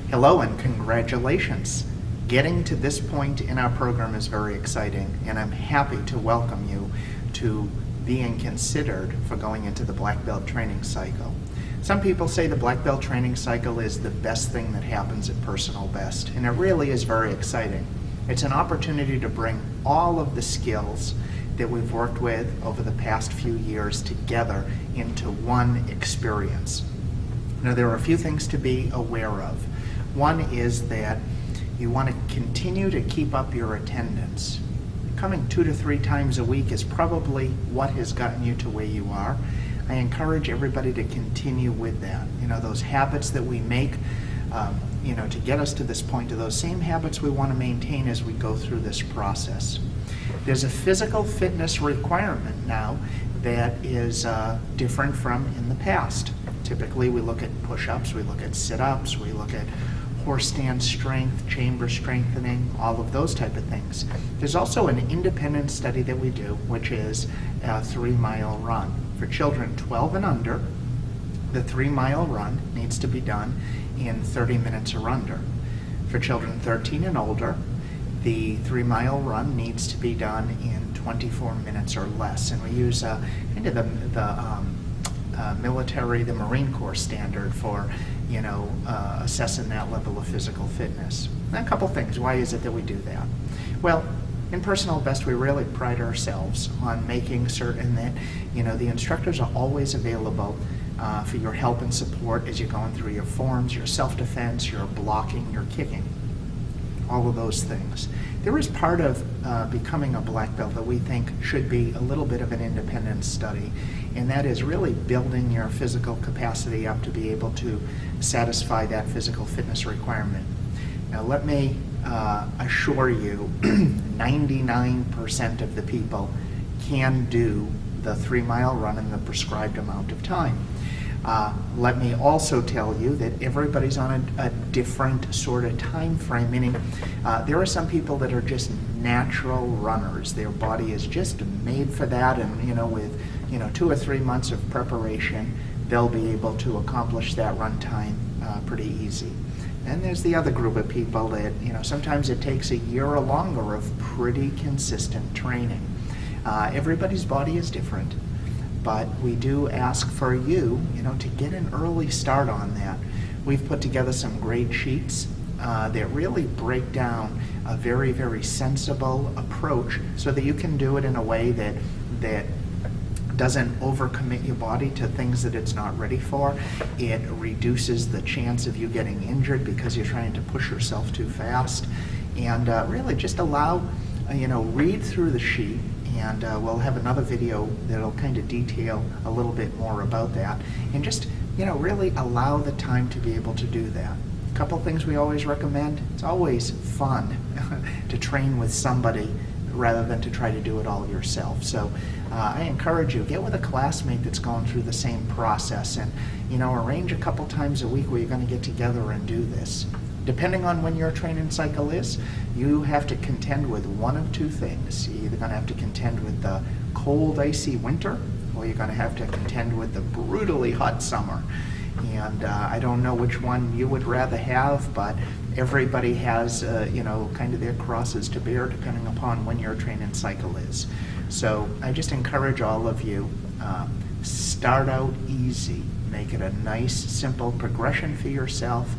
Hello and congratulations. Getting to this point in our program is very exciting, and I'm happy to welcome you to being considered for going into the Black Belt training cycle. Some people say the Black Belt training cycle is the best thing that happens at Personal Best, and it really is very exciting. It's an opportunity to bring all of the skills that we've worked with over the past few years together into one experience. Now, there are a few things to be aware of. One is that you want to continue to keep up your attendance. Coming 2 to 3 times a week is probably what has gotten you to where you are. I encourage everybody to continue with that. Those habits that we make, to get us to this point, are those same habits we want to maintain as we go through this process. There's a physical fitness requirement now that is different from in the past. Typically, we look at push-ups, we look at sit-ups, we look at horse stand strength, chamber strengthening, all of those type of things. There's also an independent study that we do, which is a 3-mile run. For children 12 and under, the 3-mile run needs to be done in 30 minutes or under. For children 13 and older, the 3-mile run needs to be done in 24 minutes or less. And we use kind of the military, the Marine Corps standard for assessing that level of physical fitness. And a couple things. Why is it that we do that? Well, in Personal Best, we really pride ourselves on making certain that the instructors are always available for your help and support as you're going through your forms, your self-defense, your blocking, your kicking, all of those things. There is part of becoming a black belt that we think should be a little bit of an independent study, and that is really building your physical capacity up to be able to satisfy that physical fitness requirement. Now, let me assure you, 99% of the people can do the 3-mile run in the prescribed amount of time. Let me also tell you that everybody's on a different sort of time frame, meaning there are some people that are just natural runners. Their body is just made for that, and with 2 or 3 months of preparation, they'll be able to accomplish that run time pretty easy. And there's the other group of people that sometimes it takes a year or longer of pretty consistent training. Everybody's body is different, but we do ask for you, to get an early start on that. We've put together some great sheets that really break down a very, very sensible approach so that you can do it in a way that doesn't overcommit your body to things that it's not ready for. It reduces the chance of you getting injured because you're trying to push yourself too fast. And really just allow, read through the sheet, and we'll have another video that'll kind of detail a little bit more about that. And just, really allow the time to be able to do that. A couple things we always recommend. It's always fun to train with somebody rather than to try to do it all yourself. So I encourage you, get with a classmate that's going through the same process, and arrange a couple times a week where you're going to get together and do this. Depending on when your training cycle is, you have to contend with one of two things. You're either going to have to contend with the cold, icy winter, or you're going to have to contend with the brutally hot summer. And I don't know which one you would rather have, but everybody has, kind of their crosses to bear depending upon when your training cycle is. So I just encourage all of you, start out easy. Make it a nice, simple progression for yourself,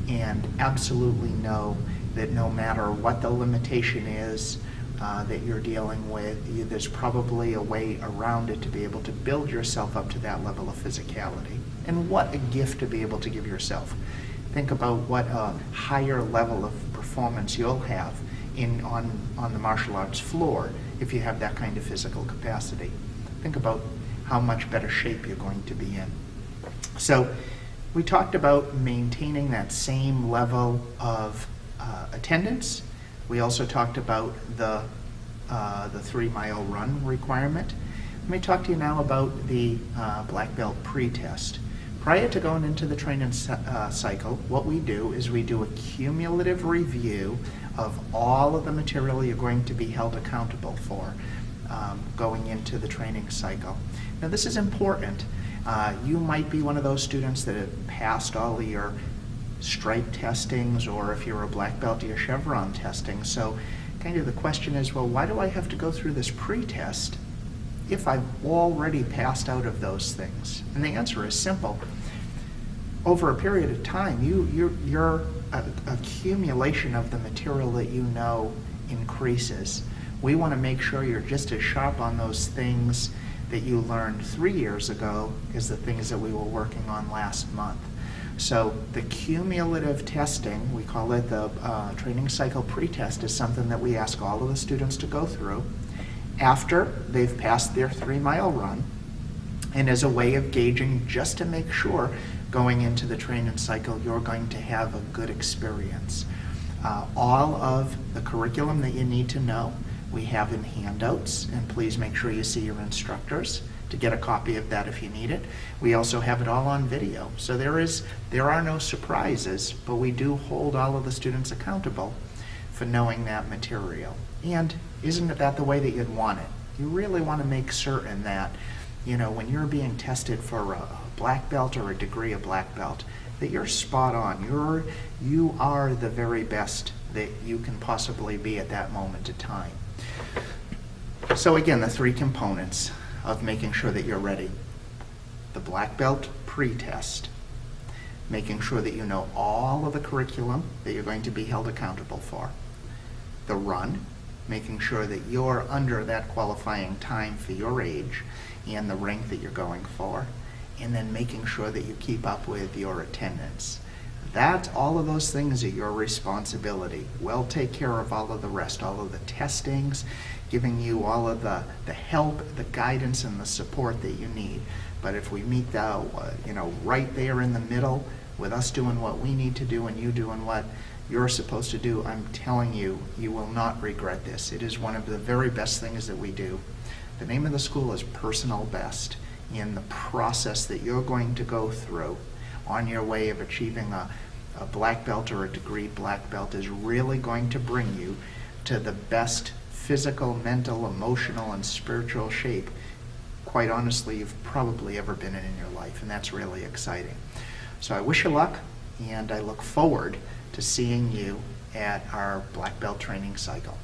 and absolutely know that no matter what the limitation is that you're dealing with, there's probably a way around it to be able to build yourself up to that level of physicality. And what a gift to be able to give yourself. Think about what a higher level of performance you'll have on the martial arts floor if you have that kind of physical capacity. Think about how much better shape you're going to be in. So we talked about maintaining that same level of attendance. We also talked about the 3-mile run requirement. Let me talk to you now about the black belt pre-test. Prior to going into the training cycle, what we do is we do a cumulative review of all of the material you're going to be held accountable for going into the training cycle. Now, this is important. You might be one of those students that have passed all of your stripe testings, or if you're a black belt, your chevron testing. So kind of the question is, well, why do I have to go through this pre-test if I've already passed out of those things? And the answer is simple. Over a period of time, your accumulation of the material that you know increases. We want to make sure you're just as sharp on those things that you learned 3 years ago as the things that we were working on last month. So the cumulative testing, we call it the training cycle pretest, is something that we ask all of the students to go through after they've passed their 3-mile run, and as a way of gauging, just to make sure going into the training cycle you're going to have a good experience. All of the curriculum that you need to know we have in handouts, and please make sure you see your instructors to get a copy of that if you need it. We also have it all on video. So there are no surprises, but we do hold all of the students accountable for knowing that material. And isn't that the way that you'd want it? You really want to make certain that, you know, when you're being tested for a black belt or a degree of black belt, that you're spot on. You are the very best that you can possibly be at that moment of time. So again, the 3 components of making sure that you're ready. The black belt pre-test, making sure that you know all of the curriculum that you're going to be held accountable for. The run, making sure that you're under that qualifying time for your age and the rank that you're going for, and then making sure that you keep up with your attendance. All of those things are your responsibility. We'll take care of all of the rest, all of the testings, giving you all of the help, the guidance, and the support that you need. But if we meet right there in the middle with us doing what we need to do and you doing what you're supposed to do, I'm telling you, you will not regret this. It is one of the very best things that we do. The name of the school is Personal Best, in the process that you're going to go through on your way of achieving a black belt or a degree black belt is really going to bring you to the best physical, mental, emotional, and spiritual shape, quite honestly, you've probably ever been in your life, and that's really exciting. So I wish you luck, and I look forward to seeing you at our black belt training cycle.